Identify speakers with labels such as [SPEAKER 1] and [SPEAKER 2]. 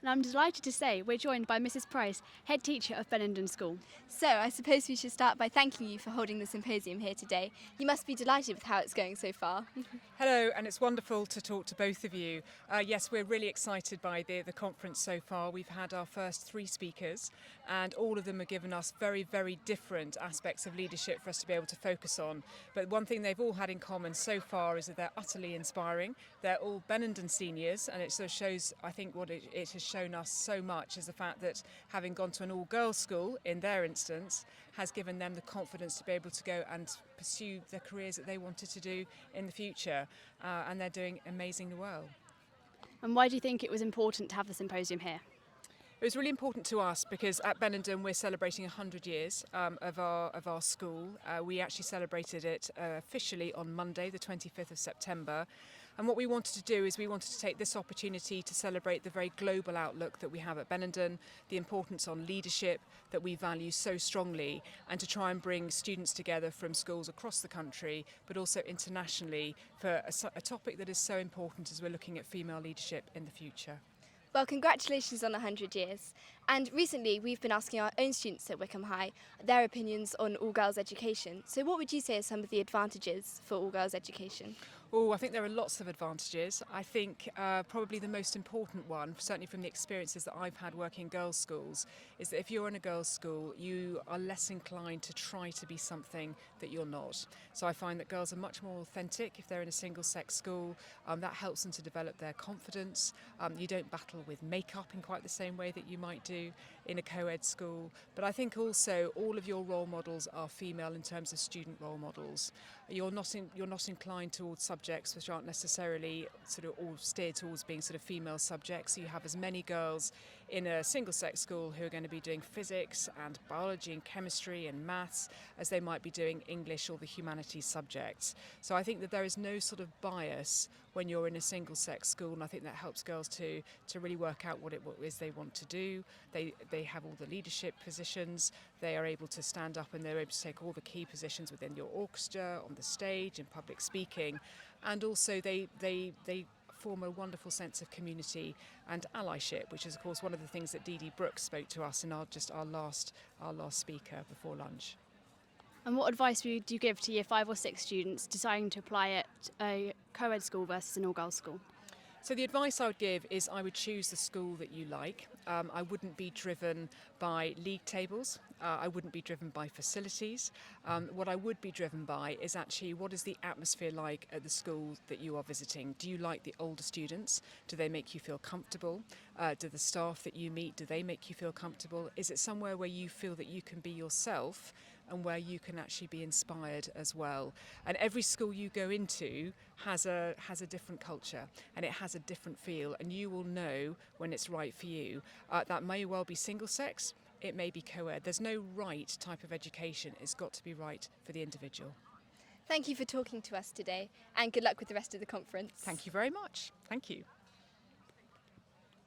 [SPEAKER 1] And I'm delighted to say we're joined by Mrs. Price, head teacher of Benenden School.
[SPEAKER 2] So, I suppose we should start by thanking you for holding the symposium here today. You must be delighted with how it's going so far.
[SPEAKER 3] Hello, and it's wonderful to talk to both of you. Yes, we're really excited by the conference so far. We've had our first 3 speakers, and all of them have given us very, very different aspects of leadership for us to be able to focus on. But one thing they've all had in common so far is that they're utterly inspiring. They're all Benenden seniors, and it sort of shows, I think, what it has shown us so much is the fact that having gone to an all-girls school, in their instance, has given them the confidence to be able to go and pursue the careers that they wanted to do in the future, and they're doing amazingly well.
[SPEAKER 1] And why do you think it was important to have the symposium here?
[SPEAKER 3] It was really important to us because at Benenden we're celebrating 100 years of our school. We actually celebrated it officially on Monday, the 25th of September. And what we wanted to do is we wanted to take this opportunity to celebrate the very global outlook that we have at Benenden, the importance on leadership that we value so strongly, and to try and bring students together from schools across the country, but also internationally, for a topic that is so important as we're looking at female leadership in the future.
[SPEAKER 2] Well, congratulations on 100 years. And recently we've been asking our own students at Wycombe High their opinions on all-girls education. So what would you say are some of the advantages for all-girls education?
[SPEAKER 3] Oh, I think there are lots of advantages. I think probably the most important one, certainly from the experiences that I've had working in girls' schools, is that if you're in a girls' school, you are less inclined to try to be something that you're not. So I find that girls are much more authentic if they're in a single-sex school. That helps them to develop their confidence. You don't battle with makeup in quite the same way that you might do in a co-ed school. But I think also all of your role models are female in terms of student role models. You're not inclined towards subjects which aren't necessarily sort of all steered towards being sort of female subjects. So you have as many girls in a single-sex school who are going to be doing physics and biology and chemistry and maths as they might be doing English or the humanities subjects. So I think that there is no sort of bias when you're in a single-sex school, and I think that helps girls to really work out what it is they want to do. They have all the leadership positions. They are able to stand up and they're able to take all the key positions within your orchestra, on the stage, in public speaking, and also they form a wonderful sense of community and allyship, which is of course one of the things that Dee Dee Brooks spoke to us in our last speaker before lunch.
[SPEAKER 1] And what advice would you give to year 5 or 6 students deciding to apply at a co-ed school versus an all-girls school?
[SPEAKER 3] So the advice I would give is I would choose the school that you like. I wouldn't be driven by league tables. I wouldn't be driven by facilities. What I would be driven by is actually what is the atmosphere like at the school that you are visiting. Do you like the older students? Do they make you feel comfortable? Do the staff that you meet, do they make you feel comfortable? Is it somewhere where you feel that you can be yourself and where you can actually be inspired as well? And every school you go into has a different culture and it has a different feel, and you will know when it's right for you. That may well be single sex, it may be co-ed. There's no right type of education. It's got to be right for the individual.
[SPEAKER 2] Thank you for talking to us today, and good luck with the rest of the conference.
[SPEAKER 3] Thank you very much. Thank you.